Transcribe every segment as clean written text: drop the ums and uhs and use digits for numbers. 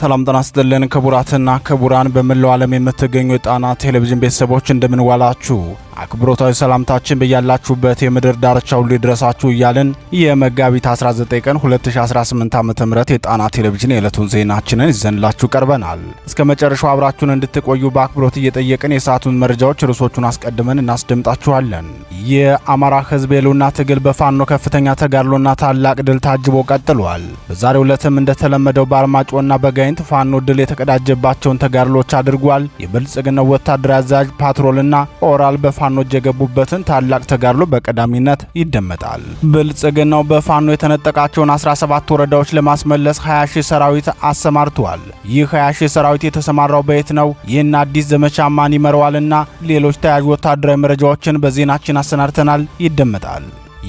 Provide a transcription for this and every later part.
ሰላም ጤና ይስጥልን ክቡራትና ክቡራን በመላው ዓለም የምትገኙ የጣና ቴሌቪዥን ቤተሰቦች እንደምንዋላችሁ አክብሮታዊ ሰላምታችን በያላችሁበት የምድር ዳርቻ ሁሉ ይድረሳችሁ እያልን የመጋቢት 19 ቀን 2018 ዓ.ም የጣና ቴሌቪዥን የዕለቱን ዜናችንን ይዘንላችሁ ቀርበናል። እስከ መጨረሻው አብራችሁን እንድትቆዩ በአክብሮት እየጠየቅን የሰዓቱን መረጃዎች ርዕሶቹን አስቀድመን እናስደምጣችኋለን። የአማራ ሕዝብ የህልውና ትግል በፋኖ ከፍተኛ ተጋድሎና ታላቅ ድል ታጅቦ ቀጥሏል። በዛሬው ዕለትም እንደተለመደው በአርማጭሆና በጋይንት ፋኖ ድል የተቀዳጀባቸውን ተጋድሎች አድርጓል። የብልጽግናው ወታደራዊ አዛዥ ፓትሮልና ኦራል በፋኖ የገቡበትን ታላቅ ተጋድሎ በቀዳሚነት ይደመጣል። ብልጽግናው በፋኖ የተነጠቃቸውን 17 ወረዳዎች ለማስመለስ 20 ሺህ ሰራዊት አሰማርቷል። ይህ 20 ሺህ ሰራዊት የተሰማራው በየት ነው? ይህን አዲስ ዘመቻ ማን ይመራዋልና ሌሎች ተያያዥ ወታደራዊ መረጃዎችን በዜናችን አሰናድተናል፣ ይደመጣል።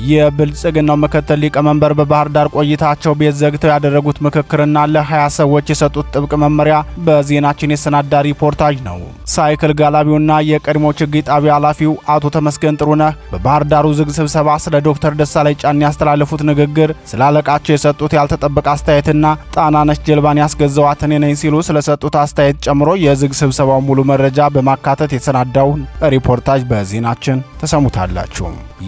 የብልጽግናው ምክትል ሊቀመንበር በባህር ዳር ቆይታቸው ቤት ዘግተው ያደረጉት ምክክርና ለ20 ሰዎች የሰጡት ጥብቅ መመሪያ በዜናችን የሰናዳ ሪፖርታጅ ነው። ሳይክል ጋላቢውና የቀድሞ ችግኝ ጣቢያ ኃላፊው አቶ ተመስገን ጥሩነህ በባህር ዳሩ ዝግ ስብሰባ ስለ ዶክተር ደሳለኝ ጫኔ ያስተላለፉት ንግግር፣ ስለ አለቃቸው የሰጡት ያልተጠበቀ አስተያየትና ጣናነሽ ጀልባን ያስገዛዋት እኔ ነኝ ሲሉ ስለሰጡት አስተያየት ጨምሮ የዝግ ስብሰባው ሙሉ መረጃ በማካተት የተሰናዳውን ሪፖርታጅ በዜናችን ተሰሙታላችሁ።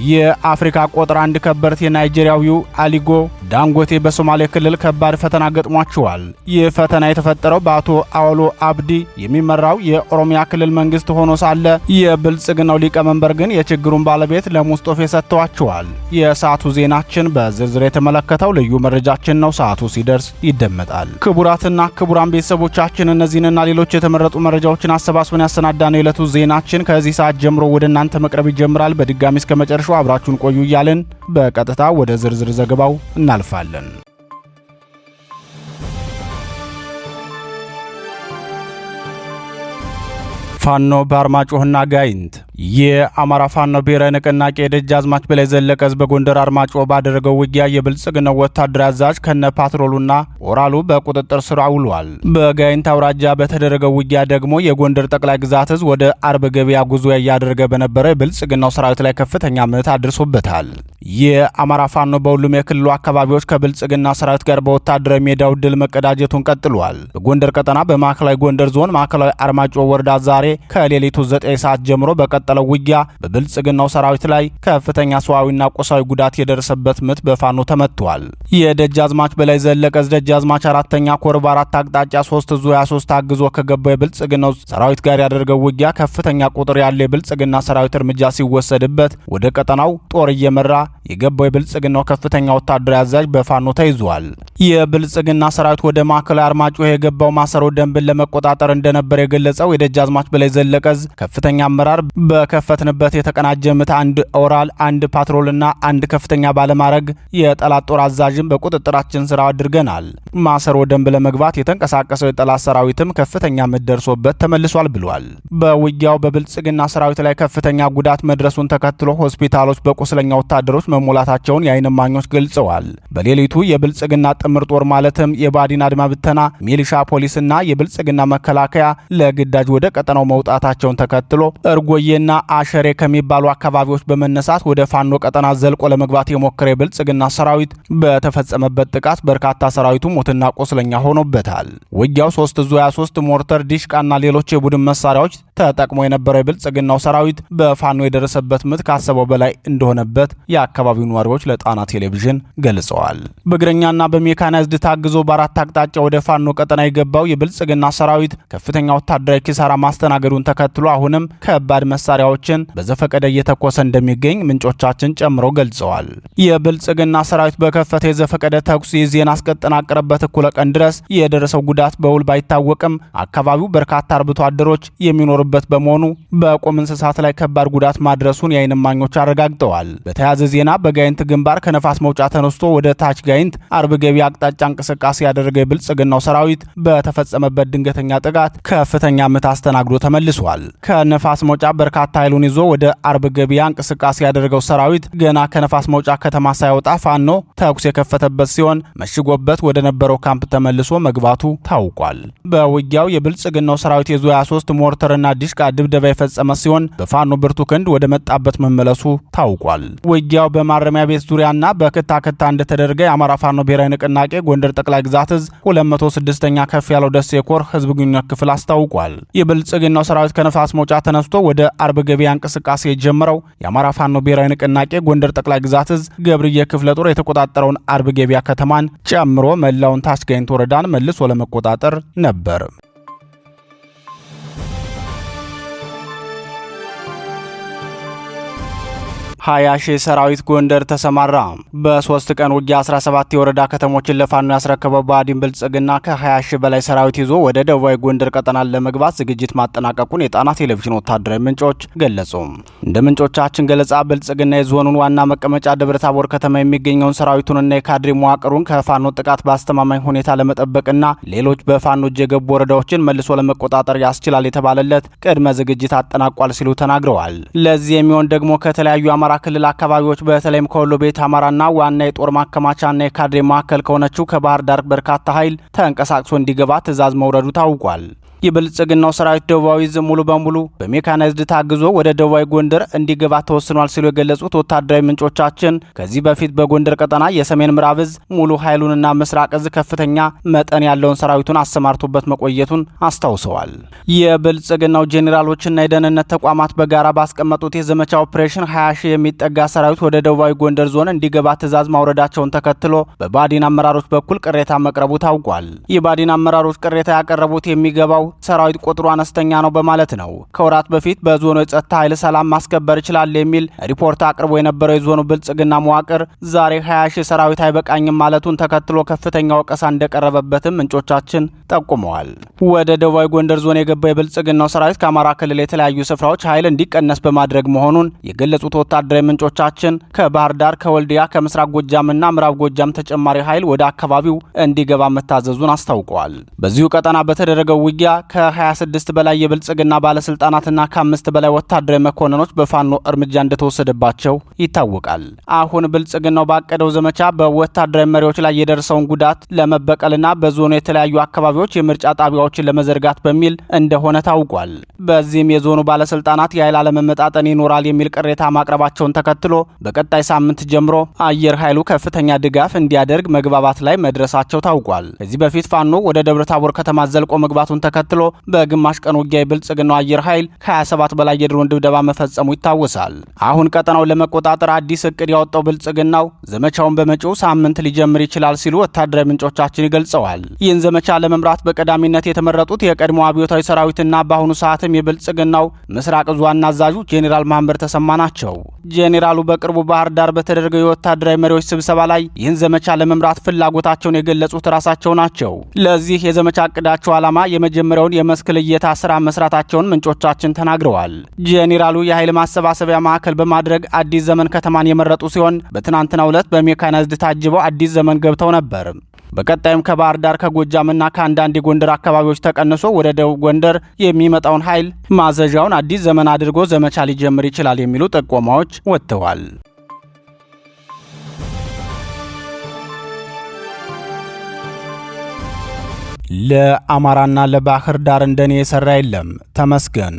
የአፍሪካ ቁጥር 1 ከበርቴ ናይጄሪያዊው አሊጎ ዳንጎቴ በሶማሌ ክልል ከባድ ፈተና ገጥሟቸዋል። ይህ ፈተና የተፈጠረው በአቶ አወሎ አብዲ የሚመራው የኦሮሚያ ክልል መንግስት ሆኖ ሳለ የብልጽግናው ሊቀመንበር ግን የችግሩን ባለቤት ለሙስጦፌ ሰጥተዋቸዋል። የሰዓቱ ዜናችን በዝርዝር የተመለከተው ልዩ መረጃችን ነው። ሰዓቱ ሲደርስ ይደመጣል። ክቡራትና ክቡራን ቤተሰቦቻችን እነዚህንና ሌሎች የተመረጡ መረጃዎችን አሰባስበን ያሰናዳነው የዕለቱ ዜናችን ከዚህ ሰዓት ጀምሮ ወደ እናንተ መቅረብ ይጀምራል። በድጋሚ እስከ መጨረሻው አብራችሁን ቆዩ እያልን በቀጥታ ወደ ዝርዝር ዘገባው እናልፋለን። ፋኖ በአርማጭሆና ጋይንት የአማራ ፋኖ ብሔራዊ ንቅናቄ ደጃዝማች በላይ ዘለቀ በጎንደር አርማጭሆ ባደረገው ውጊያ የብልጽግናው ወታደራዊ አዛዥ ከነ ፓትሮሉና ኦራሉ በቁጥጥር ስር አውሏል። በጋይንት አውራጃ በተደረገው ውጊያ ደግሞ የጎንደር ጠቅላይ ግዛት እዝ ወደ አርብ ገበያ ጉዞ ያደረገ በነበረው የብልጽግናው ሰራዊት ላይ ከፍተኛ ምት አድርሶበታል። የአማራ ፋኖ በሁሉም የክልሉ አካባቢዎች ከብልጽግና ሰራዊት ጋር በወታደራዊ ሜዳው ድል መቀዳጀቱን ቀጥሏል። በጎንደር ቀጠና በማዕከላዊ ጎንደር ዞን ማዕከላዊ አርማጭሆ ወረዳ ዛሬ ከሌሊቱ 9 ሰዓት ጀምሮ በቀጠለው ውጊያ በብልጽግናው ሰራዊት ላይ ከፍተኛ ሰዋዊና ቁሳዊ ጉዳት የደረሰበት ምት በፋኖ ተመቷል። የደጃዝማች በላይ ዘለቀ ደጃዝማች 4ኛ ኮር በአራት አቅጣጫ 3 ዙ 23 ታግዞ ከገባው የብልጽግናው ሰራዊት ጋር ያደረገው ውጊያ ከፍተኛ ቁጥር ያለው የብልጽግና ሰራዊት እርምጃ ሲወሰድበት ወደ ቀጠናው ጦር እየመራ የገባው የብልጽግናው ከፍተኛ ወታደራዊ አዛዥ በፋኖ ተይዟል። የብልጽግና ሰራዊት ወደ ማዕከላዊ አርማጭሆ የገባው ማሰሮ ደንብን ለመቆጣጠር እንደነበር የገለጸው የደጃዝማች በላይ ዘለቀ ከፍተኛ አመራር በከፈትንበት የተቀናጀ ምት 1 ኦራል 1 ፓትሮልና 1 ከፍተኛ ባለማረግ የጠላት ጦር አዛዥን በቁጥጥራችን ስራ አድርገናል። ማሰሮ ደንብ ለመግባት የተንቀሳቀሰው የጠላት ሰራዊትም ከፍተኛ ምት ደርሶበት ተመልሷል ብሏል። በውጊያው በብልጽግና ሰራዊት ላይ ከፍተኛ ጉዳት መድረሱን ተከትሎ ሆስፒታሎች በቁስለኛ ወታደሮች መሞላታቸውን የዓይን እማኞች ገልጸዋል። በሌሊቱ የብልጽግና ጥምር ጦር ማለትም የባዲን አድማ ብተና፣ ሚሊሻ፣ ፖሊስና የብልጽግና መከላከያ ለግዳጅ ወደ ቀጠናው መውጣታቸውን ተከትሎ እርጎዬና አሸሬ ከሚባሉ አካባቢዎች በመነሳት ወደ ፋኖ ቀጠና ዘልቆ ለመግባት የሞከረ የብልጽግና ሰራዊት በተፈጸመበት ጥቃት በርካታ ሰራዊቱ ሞትና ቆስለኛ ሆኖበታል። ውጊያው 3 ዙ 23 ሞርተር፣ ዲሽቃና ሌሎች የቡድን መሳሪያዎች ተጠቅሞ የነበረው የብልጽግናው ሰራዊት በፋኖ የደረሰበት ምት ካሰበው በላይ እንደሆነበት የአካባቢው ነዋሪዎች ለጣና ቴሌቪዥን ገልጸዋል። በእግረኛና በሜካናይዝድ ታግዞ በአራት አቅጣጫ ወደ ፋኖ ቀጠና የገባው የብልጽግና ሰራዊት ከፍተኛ ወታደራዊ ኪሳራ ማስተናገዱን ተከትሎ አሁንም ከባድ መሳሪያዎችን በዘፈቀደ እየተኮሰ እንደሚገኝ ምንጮቻችን ጨምረው ገልጸዋል። የብልጽግና ሰራዊት በከፈተ የዘፈቀደ ተኩስ የዜና እስከተጠናቀረበት እኩለ ቀን ድረስ የደረሰው ጉዳት በውል ባይታወቅም አካባቢው በርካታ አርብቶ አደሮች የሚኖሩበት በመሆኑ በቁም እንስሳት ላይ ከባድ ጉዳት ማድረሱን የዓይን እማኞች አረጋግጠዋል። በተያያዘ ዜና በጋይንት ግንባር ከነፋስ መውጫ ተነስቶ ወደ ታች ጋይንት አርብ ገበያ አቅጣጫ እንቅስቃሴ ያደረገ የብልጽግናው ሰራዊት በተፈጸመበት ድንገተኛ ጥቃት ከፍተኛ ምት አስተናግዶ ተመልሷል። ከነፋስ መውጫ በርካታ በርካታ ኃይሉን ይዞ ወደ አርብ ገበያ እንቅስቃሴ ያደረገው ሰራዊት ገና ከነፋስ መውጫ ከተማ ሳይወጣ ፋኖ ተኩስ የከፈተበት ሲሆን መሽጎበት ወደ ነበረው ካምፕ ተመልሶ መግባቱ ታውቋል። በውጊያው የብልጽግናው ሰራዊት የዙ 23 ሞርተርና ዲሽቃ ድብደባ የፈጸመ ሲሆን በፋኖ ብርቱ ክንድ ወደ መጣበት መመለሱ ታውቋል። ውጊያው በማረሚያ ቤት ዙሪያና በክታክታ እንደተደረገ የአማራ ፋኖ ብሔራዊ ንቅናቄ ጎንደር ጠቅላይ ግዛት እዝ 206ኛ ከፍ ያለው ደሴ ኮር ህዝብ ግንኙነት ክፍል አስታውቋል። የብልጽግናው ሰራዊት ከነፋስ መውጫ ተነስቶ ወደ አርብ ገበያ እንቅስቃሴ የጀመረው የአማራ ፋኖ ብሔራዊ ንቅናቄ ጎንደር ጠቅላይ ግዛት እዝ ገብርዬ ክፍለ ጦር የተቆጣጠረውን አርብ ገበያ ከተማን ጨምሮ መላውን ታች ጋይንት ወረዳን መልሶ ለመቆጣጠር ነበር። 20 ሺህ ሰራዊት ጎንደር ተሰማራ። በ3 ቀን ውጊያ 17 የወረዳ ከተሞችን ለፋኖ ያስረከበው ብአዴን ብልጽግና ከ20 ሺህ በላይ ሰራዊት ይዞ ወደ ደቡባዊ ጎንደር ቀጠናን ለመግባት ዝግጅት ማጠናቀቁን የጣና ቴሌቪዥን ወታደራዊ ምንጮች ገለጹ። እንደ ምንጮቻችን ገለጻ ብልጽግና የዞኑን ዋና መቀመጫ ደብረታቦር ከተማ የሚገኘውን ሰራዊቱንና የካድሬ መዋቅሩን ከፋኖ ጥቃት በአስተማማኝ ሁኔታ ለመጠበቅና ሌሎች በፋኖ እጅ የገቡ ወረዳዎችን መልሶ ለመቆጣጠር ያስችላል የተባለለት ቅድመ ዝግጅት አጠናቋል ሲሉ ተናግረዋል። ለዚህ የሚሆን ደግሞ ከተለያዩ አማራ ክልል አካባቢዎች በተለይም ከወሎ ቤት አማራና ዋና የጦር ማከማቻና የካድሬ ማዕከል ከሆነችው ከባህር ዳር በርካታ ኃይል ተንቀሳቅሶ እንዲገባ ትዕዛዝ መውረዱ ታውቋል። የብልጽግናው ሰራዊት ደቡባዊ ዕዝ ሙሉ በሙሉ በሜካናይዝድ ታግዞ ወደ ደቡባዊ ጎንደር እንዲገባ ተወስኗል ሲሉ የገለጹት ወታደራዊ ምንጮቻችን ከዚህ በፊት በጎንደር ቀጠና የሰሜን ምዕራብ ዕዝ ሙሉ ኃይሉንና ምስራቅ ዕዝ ከፍተኛ መጠን ያለውን ሰራዊቱን አሰማርቶበት መቆየቱን አስታውሰዋል። የብልጽግናው ጄኔራሎችና የደህንነት ተቋማት በጋራ ባስቀመጡት የዘመቻ ኦፕሬሽን 20 ሺህ የሚጠጋ ሰራዊት ወደ ደቡባዊ ጎንደር ዞን እንዲገባ ትዕዛዝ ማውረዳቸውን ተከትሎ በብአዴን አመራሮች በኩል ቅሬታ መቅረቡ ታውቋል። የብአዴን አመራሮች ቅሬታ ያቀረቡት የሚገባው ሰራዊት ቁጥሩ አነስተኛ ነው በማለት ነው። ከወራት በፊት በዞኑ የጸጥታ ኃይል ሰላም ማስከበር ይችላል የሚል ሪፖርት አቅርቦ የነበረው የዞኑ ብልጽግና መዋቅር ዛሬ 20 ሺህ ሰራዊት አይበቃኝም ማለቱን ተከትሎ ከፍተኛ ወቀሳ እንደቀረበበትም ምንጮቻችን ጠቁመዋል። ወደ ደቡባዊ ጎንደር ዞን የገባው የብልጽግናው ሰራዊት ከአማራ ክልል የተለያዩ ስፍራዎች ኃይል እንዲቀነስ በማድረግ መሆኑን የገለጹት ወታደራዊ ምንጮቻችን ከባህር ዳር፣ ከወልዲያ፣ ከምስራቅ ጎጃምና ምዕራብ ጎጃም ተጨማሪ ኃይል ወደ አካባቢው እንዲገባ መታዘዙን አስታውቀዋል። በዚሁ ቀጠና በተደረገው ውጊያ ከ26 በላይ የብልጽግና ባለስልጣናትና ከ5 በላይ ወታደራዊ መኮንኖች በፋኖ እርምጃ እንደተወሰደባቸው ይታወቃል። አሁን ብልጽግናው ባቀደው ዘመቻ በወታደራዊ መሪዎች ላይ የደረሰውን ጉዳት ለመበቀልና በዞኑ የተለያዩ አካባቢዎች የምርጫ ጣቢያዎችን ለመዘርጋት በሚል እንደሆነ ታውቋል። በዚህም የዞኑ ባለስልጣናት የኃይል አለመመጣጠን ይኖራል የሚል ቅሬታ ማቅረባቸውን ተከትሎ በቀጣይ ሳምንት ጀምሮ አየር ኃይሉ ከፍተኛ ድጋፍ እንዲያደርግ መግባባት ላይ መድረሳቸው ታውቋል። ከዚህ በፊት ፋኖ ወደ ደብረታቦር ከተማ ዘልቆ መግባቱን ተከትሎ በግማሽ ቀን ውጊያ የብልጽግናው አየር ኃይል ከ27 በላይ የድሮን ድብደባ መፈጸሙ ይታወሳል። አሁን ቀጠናው ለመቆጣጠር አዲስ እቅድ ያወጣው ብልጽግናው ዘመቻውን በመጪው ሳምንት ሊጀምር ይችላል ሲሉ ወታደራዊ ምንጮቻችን ይገልጸዋል። ይህን ዘመቻ ለመምራት በቀዳሚነት የተመረጡት የቀድሞ አብዮታዊ ሰራዊትና በአሁኑ ሰዓትም የብልጽግናው ምስራቅ ዕዝ ዋና አዛዡ ጄኔራል መሐመድ ተሰማ ናቸው። ጄኔራሉ በቅርቡ ባህር ዳር በተደረገው የወታደራዊ መሪዎች ስብሰባ ላይ ይህን ዘመቻ ለመምራት ፍላጎታቸውን የገለጹት ራሳቸው ናቸው። ለዚህ የዘመቻ እቅዳቸው ዓላማ የመጀመሪያውን የመስክ ልየታ ስራ መስራታቸውን ምንጮቻችን ተናግረዋል። ጄኔራሉ የኃይል ማሰባሰቢያ ማዕከል በማድረግ አዲስ ዘመን ከተማን የመረጡ ሲሆን በትናንትናው ዕለት በሜካናይዝድ ታጅበው አዲስ ዘመን ገብተው ነበር። በቀጣይም ከባህር ዳር ከጎጃምና ከአንዳንድ የጎንደር አካባቢዎች ተቀንሶ ወደ ደቡብ ጎንደር የሚመጣውን ኃይል ማዘዣውን አዲስ ዘመን አድርጎ ዘመቻ ሊጀምር ይችላል የሚሉ ጥቆማዎች ወጥተዋል። ለአማራና ለባህር ዳር እንደኔ የሰራ የለም ተመስገን።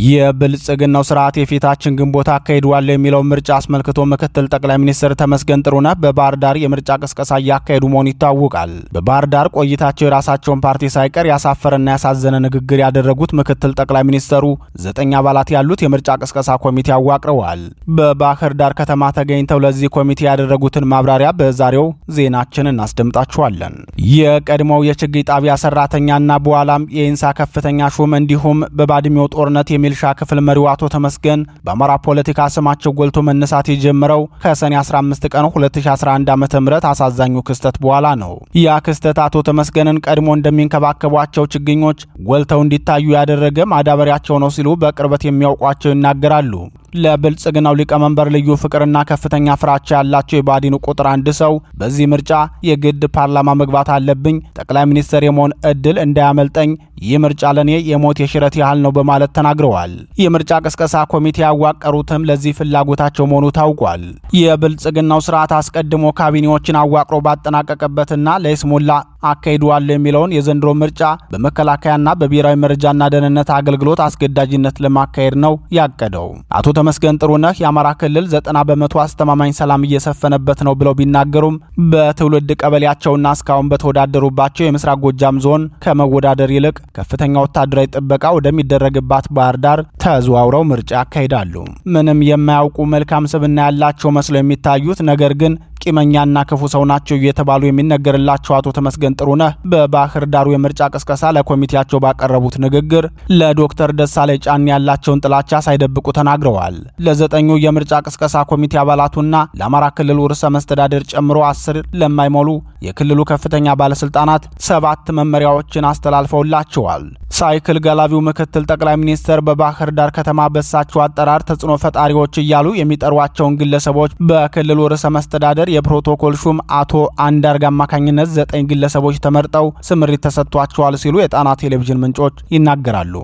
የብልጽግናው ስርዓት የፊታችን ግንቦት አካሂዷል የሚለው ምርጫ አስመልክቶ ምክትል ጠቅላይ ሚኒስትር ተመስገን ጥሩነህ በባህር ዳር የምርጫ ቅስቀሳ እያካሄዱ መሆኑ ይታወቃል። በባህር ዳር ቆይታቸው የራሳቸውን ፓርቲ ሳይቀር ያሳፈረና ያሳዘነ ንግግር ያደረጉት ምክትል ጠቅላይ ሚኒስትሩ 9 አባላት ያሉት የምርጫ ቅስቀሳ ኮሚቴ አዋቅረዋል። በባህር ዳር ከተማ ተገኝተው ለዚህ ኮሚቴ ያደረጉትን ማብራሪያ በዛሬው ዜናችን እናስደምጣችኋለን። የቀድሞው የችግኝ ጣቢያ ሰራተኛና በኋላም የኢንሳ ከፍተኛ ሹም እንዲሁም በባድሜው ጦርነት የሚልሻ ክፍል መሪው አቶ ተመስገን በአማራ ፖለቲካ ስማቸው ጎልቶ መነሳት የጀመረው ከሰኔ 15 ቀን 2011 ዓ.ም አሳዛኙ ክስተት በኋላ ነው። ያ ክስተት አቶ ተመስገንን ቀድሞ እንደሚንከባከቧቸው ችግኞች ጎልተው እንዲታዩ ያደረገ ማዳበሪያቸው ነው ሲሉ በቅርበት የሚያውቋቸው ይናገራሉ። ለብልጽግናው ሊቀመንበር ልዩ ፍቅርና ከፍተኛ ፍራቻ ያላቸው የብአዴኑ ቁጥር 1 ሰው በዚህ ምርጫ የግድ ፓርላማ መግባት አለብኝ፣ ጠቅላይ ሚኒስትር የመሆን እድል እንዳያመልጠኝ፣ ይህ ምርጫ ለኔ የሞት የሽረት ያህል ነው በማለት ተናግረዋል። የምርጫ ቅስቀሳ ኮሚቴ ያዋቀሩትም ለዚህ ፍላጎታቸው መሆኑ ታውቋል። የብልጽግናው ስርዓት አስቀድሞ ካቢኔዎችን አዋቅሮ ባጠናቀቀበትና ለይስሙላ አካሂደዋል የሚለውን የዘንድሮ ምርጫ በመከላከያና በብሔራዊ መረጃና ደህንነት አገልግሎት አስገዳጅነት ለማካሄድ ነው ያቀደው። አቶ ተመስገን ጥሩነህ የአማራ ክልል 90% አስተማማኝ ሰላም እየሰፈነበት ነው ብለው ቢናገሩም በትውልድ ቀበሌያቸውና እስካሁን በተወዳደሩባቸው የምስራቅ ጎጃም ዞን ከመወዳደር ይልቅ ከፍተኛ ወታደራዊ ጥበቃ ወደሚደረግባት ባህር ዳር ተዘዋውረው ምርጫ ያካሂዳሉ። ምንም የማያውቁ መልካም ስብዕና ያላቸው መስለው የሚታዩት ነገር ግን ቂመኛና ክፉ ሰው ናቸው እየተባሉ የሚነገርላቸው አቶ ተመስገን ጥሩነህ በባህር ዳሩ የምርጫ ቅስቀሳ ለኮሚቴያቸው ባቀረቡት ንግግር ለዶክተር ደሳለኝ ጫኔ ያላቸውን ጥላቻ ሳይደብቁ ተናግረዋል። ለዘጠኙ የምርጫ ቅስቀሳ ኮሚቴ አባላቱና ለአማራ ክልል ርዕሰ መስተዳድር ጨምሮ 10 ለማይሞሉ የክልሉ ከፍተኛ ባለስልጣናት 7 መመሪያዎችን አስተላልፈውላቸዋል። ሳይክል ገላቢው ምክትል ጠቅላይ ሚኒስትር በባህር ዳር ከተማ በሳቸው አጠራር ተጽዕኖ ፈጣሪዎች እያሉ የሚጠሯቸውን ግለሰቦች በክልሉ ርዕሰ መስተዳድር የፕሮቶኮል ሹም አቶ አንዳርግ አማካኝነት 9 ግለሰቦች ተመርጠው ስምሪት ተሰጥቷቸዋል ሲሉ የጣና ቴሌቪዥን ምንጮች ይናገራሉ።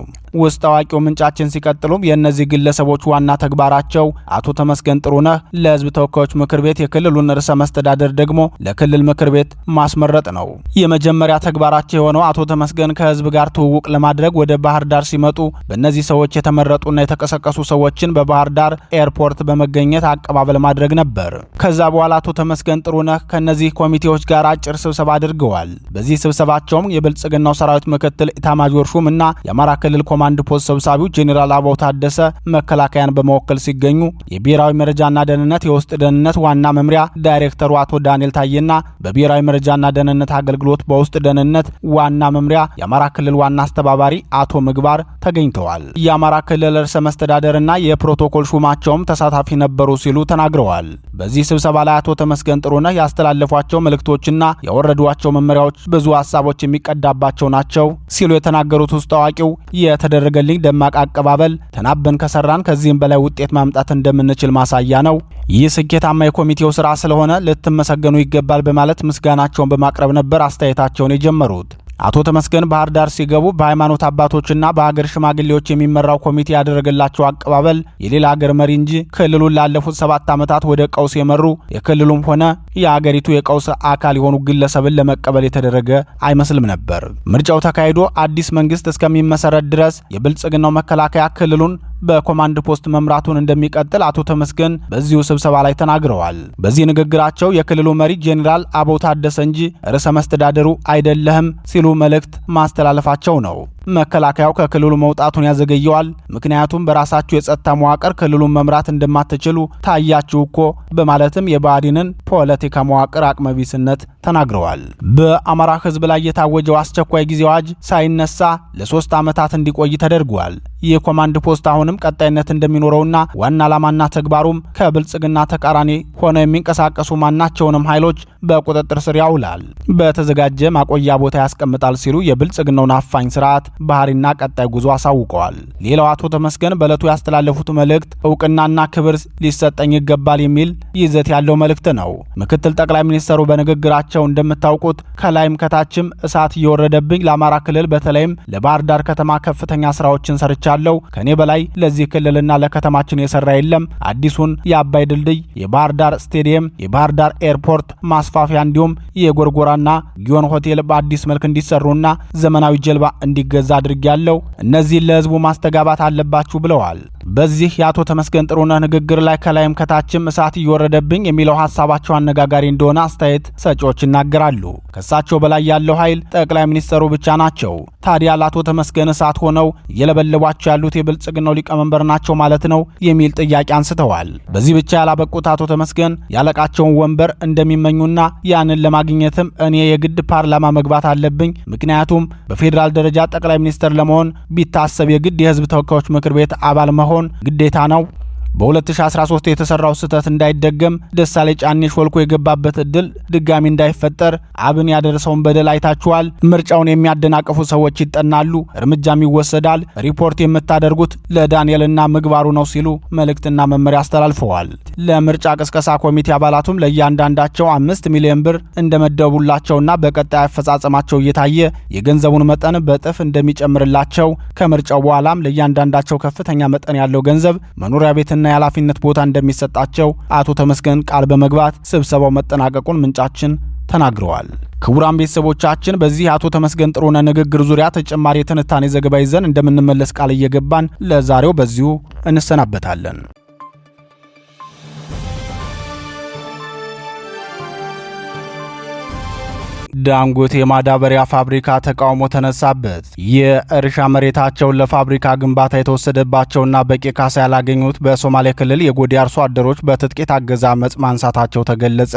ውስጥ አዋቂው ምንጫችን ሲቀጥሉም የእነዚህ ግለሰቦች ዋና ተግባራቸው አቶ ተመስገን ጥሩነህ ለሕዝብ ተወካዮች ምክር ቤት የክልሉን ርዕሰ መስተዳድር ደግሞ ለክልል ምክር ቤት ማስመረጥ ነው። የመጀመሪያ ተግባራቸው የሆነው አቶ ተመስገን ከሕዝብ ጋር ትውውቅ ለማድረግ ወደ ባህር ዳር ሲመጡ በእነዚህ ሰዎች የተመረጡና የተቀሰቀሱ ሰዎችን በባህር ዳር ኤርፖርት በመገኘት አቀባበል ማድረግ ነበር። ከዛ በኋላ አቶ ተመስገን ጥሩነህ ከእነዚህ ኮሚቴዎች ጋር አጭር ስብሰባ አድርገዋል። በዚህ ስብሰባቸውም የብልጽግናው ሰራዊት ምክትል ኢታማዦር ሹም እና የአማራ ክልል ኮማንድ ፖስት ሰብሳቢው ጄኔራል አበባው ታደሰ መከላከያን በመወከል ሲገኙ የብሔራዊ መረጃና ደህንነት የውስጥ ደህንነት ዋና መምሪያ ዳይሬክተሩ አቶ ዳንኤል ታዬና በብሔራዊ መረጃና ደህንነት አገልግሎት በውስጥ ደህንነት ዋና መምሪያ የአማራ ክልል ዋና አስተባባሪ አቶ ምግባር ተገኝተዋል። የአማራ ክልል ርዕሰ መስተዳደርና የፕሮቶኮል ሹማቸውም ተሳታፊ ነበሩ ሲሉ ተናግረዋል። በዚህ ስብሰባ ላይ አቶ ተመስገን ጥሩነህ ያስተላለፏቸው መልእክቶችና ያወረዷቸው መመሪያዎች ብዙ ሀሳቦች የሚቀዳባቸው ናቸው ሲሉ የተናገሩት ውስጥ አዋቂው የተደረገልኝ ደማቅ አቀባበል ተናበን ከሰራን ከዚህም በላይ ውጤት ማምጣት እንደምንችል ማሳያ ነው። ይህ ስኬታማ የኮሚቴው ስራ ስለሆነ ልትመሰገኑ ይገባል በማለት ምስጋናቸውን በማቅረብ ነበር አስተያየታቸውን የጀመሩት። አቶ ተመስገን ባህር ዳር ሲገቡ በሃይማኖት አባቶችና በሀገር ሽማግሌዎች የሚመራው ኮሚቴ ያደረገላቸው አቀባበል የሌላ ሀገር መሪ እንጂ ክልሉን ላለፉት 7 ዓመታት ወደ ቀውስ የመሩ የክልሉም ሆነ የአገሪቱ የቀውስ አካል የሆኑ ግለሰብን ለመቀበል የተደረገ አይመስልም ነበር። ምርጫው ተካሂዶ አዲስ መንግስት እስከሚመሰረት ድረስ የብልጽግናው መከላከያ ክልሉን በኮማንድ ፖስት መምራቱን እንደሚቀጥል አቶ ተመስገን በዚሁ ስብሰባ ላይ ተናግረዋል። በዚህ ንግግራቸው የክልሉ መሪ ጄኔራል አበባው ታደሰ እንጂ ርዕሰ መስተዳድሩ አይደለህም ሲሉ መልእክት ማስተላለፋቸው ነው። መከላከያው ከክልሉ መውጣቱን ያዘገየዋል። ምክንያቱም በራሳችሁ የጸጥታ መዋቅር ክልሉን መምራት እንደማትችሉ ታያችሁ እኮ በማለትም የብአዴንን ፖለቲካ መዋቅር አቅመቢስነት ተናግረዋል። በአማራ ሕዝብ ላይ የታወጀው አስቸኳይ ጊዜ አዋጅ ሳይነሳ ለ3 ዓመታት እንዲቆይ ተደርጓል። ይህ ኮማንድ ፖስት አሁንም ቀጣይነት እንደሚኖረውና ዋና ዓላማና ተግባሩም ከብልጽግና ተቃራኒ ሆነው የሚንቀሳቀሱ ማናቸውንም ኃይሎች በቁጥጥር ስር ያውላል፣ በተዘጋጀ ማቆያ ቦታ ያስቀምጣል ሲሉ የብልጽግናውን አፋኝ ስርዓት ባህሪና ቀጣይ ጉዞ አሳውቀዋል። ሌላው አቶ ተመስገን በዕለቱ ያስተላለፉት መልእክት እውቅናና ክብር ሊሰጠኝ ይገባል የሚል ይዘት ያለው መልእክት ነው። ምክትል ጠቅላይ ሚኒስትሩ በንግግራቸው እንደምታውቁት ከላይም ከታችም እሳት እየወረደብኝ ለአማራ ክልል በተለይም ለባህር ዳር ከተማ ከፍተኛ ስራዎችን ሰርቻለሁ። ከኔ በላይ ለዚህ ክልልና ለከተማችን የሰራ የለም። አዲሱን የአባይ ድልድይ፣ የባህር ዳር ስቴዲየም፣ የባህር ዳር ኤርፖርት ማስፋፊያ እንዲሁም የጎርጎራና ጊዮን ሆቴል በአዲስ መልክ እንዲሰሩና ዘመናዊ ጀልባ እንዲገዛ አድርጌያለሁ። እነዚህን ለህዝቡ ማስተጋባት አለባችሁ ብለዋል። በዚህ የአቶ ተመስገን ጥሩነህ ንግግር ላይ ከላይም ከታችም እሳት እየወረደብኝ የሚለው ሀሳባቸው አነጋጋሪ እንደሆነ አስተያየት ሰጪዎች ይናገራሉ። ከሳቸው በላይ ያለው ኃይል ጠቅላይ ሚኒስትሩ ብቻ ናቸው። ታዲያ ለአቶ ተመስገን እሳት ሆነው እየለበለቧቸው ያሉት የብልጽግናው ሊቀመንበር ናቸው ማለት ነው የሚል ጥያቄ አንስተዋል። በዚህ ብቻ ያላበቁት አቶ ተመስገን ያለቃቸውን ወንበር እንደሚመኙና ያንን ለማግኘትም እኔ የግድ ፓርላማ መግባት አለብኝ፣ ምክንያቱም በፌዴራል ደረጃ ጠቅላይ ሚኒስትር ለመሆን ቢታሰብ የግድ የህዝብ ተወካዮች ምክር ቤት አባል መሆን ግዴታ ነው። በ2013 የተሰራው ስህተት እንዳይደገም ደሳለኝ ጫኔ ሾልኮ የገባበት እድል ድጋሚ እንዳይፈጠር አብን ያደረሰውን በደል አይታችኋል። ምርጫውን የሚያደናቅፉ ሰዎች ይጠናሉ፣ እርምጃም ይወሰዳል። ሪፖርት የምታደርጉት ለዳንኤልና ምግባሩ ነው ሲሉ መልእክትና መመሪያ አስተላልፈዋል። ለምርጫ ቅስቀሳ ኮሚቴ አባላቱም ለእያንዳንዳቸው 5 ሚሊዮን ብር እንደመደቡላቸውና በቀጣይ አፈጻጸማቸው እየታየ የገንዘቡን መጠን በጥፍ እንደሚጨምርላቸው ከምርጫው በኋላም ለእያንዳንዳቸው ከፍተኛ መጠን ያለው ገንዘብ መኖሪያ ቤትና የኃላፊነት ቦታ እንደሚሰጣቸው አቶ ተመስገን ቃል በመግባት ስብሰባው መጠናቀቁን ምንጫችን ተናግረዋል። ክቡራን ቤተሰቦቻችን በዚህ አቶ ተመስገን ጥሩነህ ንግግር ዙሪያ ተጨማሪ የትንታኔ ዘገባ ይዘን እንደምንመለስ ቃል እየገባን ለዛሬው በዚሁ እንሰናበታለን። ዳንጎቴ የማዳበሪያ ፋብሪካ ተቃውሞ ተነሳበት። የእርሻ መሬታቸውን ለፋብሪካ ግንባታ የተወሰደባቸውና በቂ ካሳ ያላገኙት በሶማሌ ክልል የጎዴ አርሶ አደሮች በትጥቅ የታገዘ አመጽ ማንሳታቸው ተገለጸ።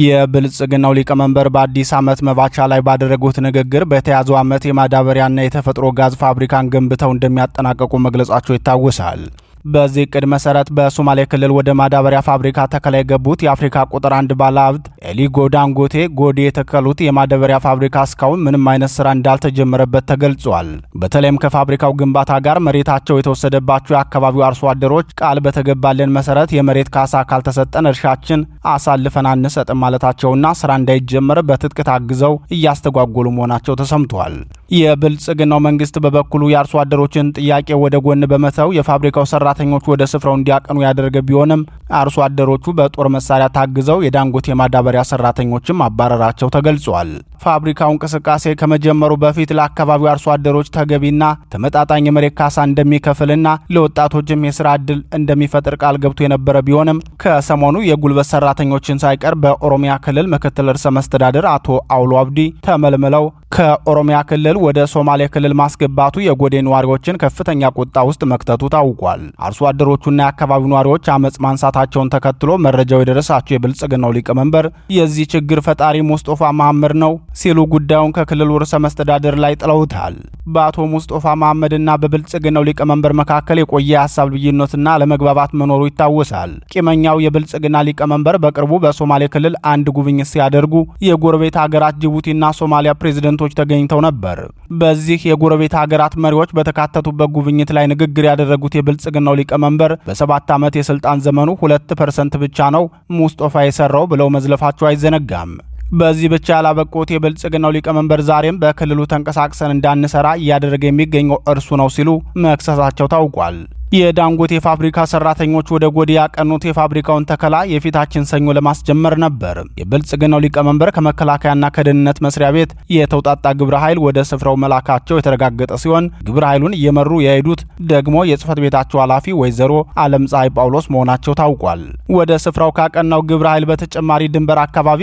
የብልጽግናው ሊቀመንበር በአዲስ ዓመት መባቻ ላይ ባደረጉት ንግግር በተያዘው ዓመት የማዳበሪያና የተፈጥሮ ጋዝ ፋብሪካን ገንብተው እንደሚያጠናቀቁ መግለጻቸው ይታወሳል። በዚህ ዕቅድ መሰረት በሶማሌ ክልል ወደ ማዳበሪያ ፋብሪካ ተከላ የገቡት የአፍሪካ ቁጥር 1 ባለሀብት አሊኮ ዳንጎቴ ጎዴ የተከሉት የማዳበሪያ ፋብሪካ እስካሁን ምንም አይነት ስራ እንዳልተጀመረበት ተገልጿል። በተለይም ከፋብሪካው ግንባታ ጋር መሬታቸው የተወሰደባቸው የአካባቢው አርሶ አደሮች ቃል በተገባለን መሰረት የመሬት ካሳ ካልተሰጠን እርሻችን አሳልፈን አንሰጥም ማለታቸውና ስራ እንዳይጀመር በትጥቅ ታግዘው እያስተጓጎሉ መሆናቸው ተሰምቷል። የብልጽግናው መንግስት በበኩሉ የአርሶ አደሮችን ጥያቄ ወደ ጎን በመተው የፋብሪካው ሰራተኞች ወደ ስፍራው እንዲያቀኑ ያደረገ ቢሆንም አርሶ አደሮቹ በጦር መሳሪያ ታግዘው የዳንጎቴ የማዳበሪያ ሰራተኞችም ማባረራቸው ተገልጿል። ፋብሪካው እንቅስቃሴ ከመጀመሩ በፊት ለአካባቢው አርሶ አደሮች ተገቢና ተመጣጣኝ የመሬት ካሳ እንደሚከፍልና ለወጣቶችም የስራ ዕድል እንደሚፈጥር ቃል ገብቶ የነበረ ቢሆንም ከሰሞኑ የጉልበት ሰራተኞችን ሳይቀር በኦሮሚያ ክልል ምክትል ርዕሰ መስተዳድር አቶ አውሎ አብዲ ተመልምለው ከኦሮሚያ ክልል ወደ ሶማሌ ክልል ማስገባቱ የጎዴ ነዋሪዎችን ከፍተኛ ቁጣ ውስጥ መክተቱ ታውቋል። አርሶ አደሮቹና የአካባቢው ነዋሪዎች አመጽ ማንሳታቸውን ተከትሎ መረጃው የደረሳቸው የብልጽግናው ሊቀመንበር የዚህ ችግር ፈጣሪ ሙስጦፋ መሐመድ ነው ሲሉ ጉዳዩን ከክልሉ ርዕሰ መስተዳድር ላይ ጥለውታል። በአቶ ሙስጦፋ መሐመድና በብልጽግናው ሊቀመንበር መካከል የቆየ የሀሳብ ልዩነትና አለመግባባት መኖሩ ይታወሳል። ቂመኛው የብልጽግና ሊቀመንበር በቅርቡ በሶማሌ ክልል አንድ ጉብኝት ሲያደርጉ የጎረቤት ሀገራት ጅቡቲና ሶማሊያ ፕሬዝደንቶች ተገኝተው ነበር። በዚህ የጎረቤት ሀገራት መሪዎች በተካተቱበት ጉብኝት ላይ ንግግር ያደረጉት የብልጽግናው ሊቀመንበር በ7 ዓመት የስልጣን ዘመኑ 2% ብቻ ነው ሙስጦፋ የሰራው ብለው መዝለፋቸው አይዘነጋም። በዚህ ብቻ ያላበቁት የብልጽግናው ሊቀመንበር ዛሬም በክልሉ ተንቀሳቅሰን እንዳንሰራ እያደረገ የሚገኘው እርሱ ነው ሲሉ መክሰሳቸው ታውቋል። የዳንጎቴ ፋብሪካ ሰራተኞች ወደ ጎዴ ያቀኑት የፋብሪካውን ተከላ የፊታችን ሰኞ ለማስጀመር ነበር። የብልጽግናው ሊቀመንበር ከመከላከያና ከደህንነት መስሪያ ቤት የተውጣጣ ግብረ ኃይል ወደ ስፍራው መላካቸው የተረጋገጠ ሲሆን ግብረ ኃይሉን እየመሩ የሄዱት ደግሞ የጽህፈት ቤታቸው ኃላፊ ወይዘሮ ዓለም ፀሐይ ጳውሎስ መሆናቸው ታውቋል። ወደ ስፍራው ካቀናው ግብረ ኃይል በተጨማሪ ድንበር አካባቢ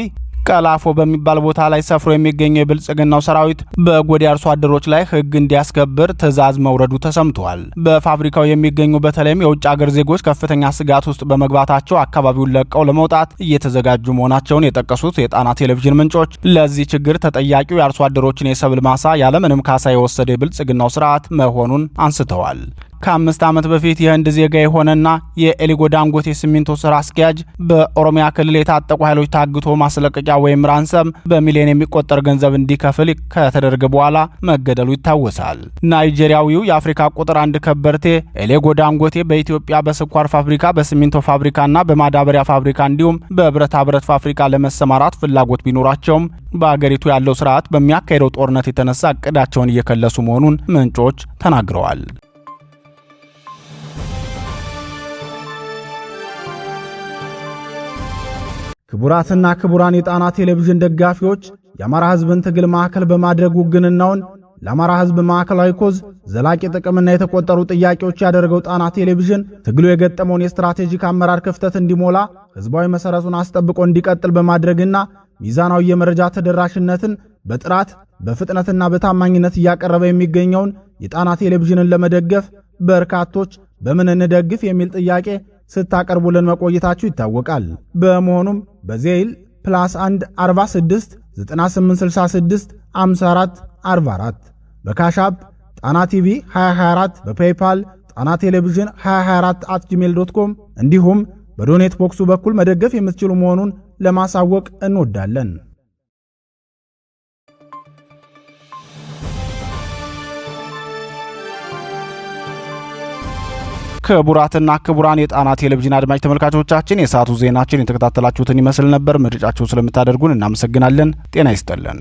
ቀላፎ በሚባል ቦታ ላይ ሰፍሮ የሚገኘው የብልጽግናው ሰራዊት በጎዴ አርሶ አደሮች ላይ ሕግ እንዲያስከብር ትዕዛዝ መውረዱ ተሰምቷል። በፋብሪካው የሚገኙ በተለይም የውጭ ሀገር ዜጎች ከፍተኛ ስጋት ውስጥ በመግባታቸው አካባቢውን ለቀው ለመውጣት እየተዘጋጁ መሆናቸውን የጠቀሱት የጣና ቴሌቪዥን ምንጮች ለዚህ ችግር ተጠያቂው የአርሶ አደሮችን የሰብል ማሳ ያለምንም ካሳ የወሰደ የብልጽግናው ስርዓት መሆኑን አንስተዋል። ከ5 ዓመት በፊት የህንድ ዜጋ የሆነና የኤሊጎ ዳንጎቴ ሲሚንቶ ስራ አስኪያጅ በኦሮሚያ ክልል የታጠቁ ኃይሎች ታግቶ ማስለቀቂያ ወይም ራንሰም በሚሊዮን የሚቆጠር ገንዘብ እንዲከፍል ከተደረገ በኋላ መገደሉ ይታወሳል። ናይጄሪያዊው የአፍሪካ ቁጥር 1 ከበርቴ ኤሊጎ ዳንጎቴ በኢትዮጵያ በስኳር ፋብሪካ፣ በሲሚንቶ ፋብሪካና በማዳበሪያ ፋብሪካ እንዲሁም በብረታ ብረት ፋብሪካ ለመሰማራት ፍላጎት ቢኖራቸውም በአገሪቱ ያለው ስርዓት በሚያካሄደው ጦርነት የተነሳ እቅዳቸውን እየከለሱ መሆኑን ምንጮች ተናግረዋል። ክቡራትና ክቡራን የጣና ቴሌቪዥን ደጋፊዎች የአማራ ሕዝብን ትግል ማዕከል በማድረግ ውግንናውን ለአማራ ሕዝብ ማዕከላዊ ኮዝ ዘላቂ ጥቅምና የተቆጠሩ ጥያቄዎች ያደረገው ጣና ቴሌቪዥን ትግሉ የገጠመውን የስትራቴጂክ አመራር ክፍተት እንዲሞላ ሕዝባዊ መሰረቱን አስጠብቆ እንዲቀጥል በማድረግና ሚዛናዊ የመረጃ ተደራሽነትን በጥራት በፍጥነትና በታማኝነት እያቀረበ የሚገኘውን የጣና ቴሌቪዥንን ለመደገፍ በርካቶች በምን እንደግፍ የሚል ጥያቄ ስታቀርቡልን መቆየታችሁ ይታወቃል። በመሆኑም በዜል +1 46 9866 54 44 በካሻፕ ጣና ቲቪ 2024 በፔይፓል ጣና ቴሌቪዥን 2024@gmail.com እንዲሁም በዶኔት ቦክሱ በኩል መደገፍ የምትችሉ መሆኑን ለማሳወቅ እንወዳለን። ክቡራትና ክቡራን የጣና ቴሌቪዥን አድማጭ ተመልካቾቻችን የሰዓቱ ዜናችን የተከታተላችሁትን ይመስል ነበር። ምርጫችሁ ስለምታደርጉን እናመሰግናለን። ጤና ይስጥልን።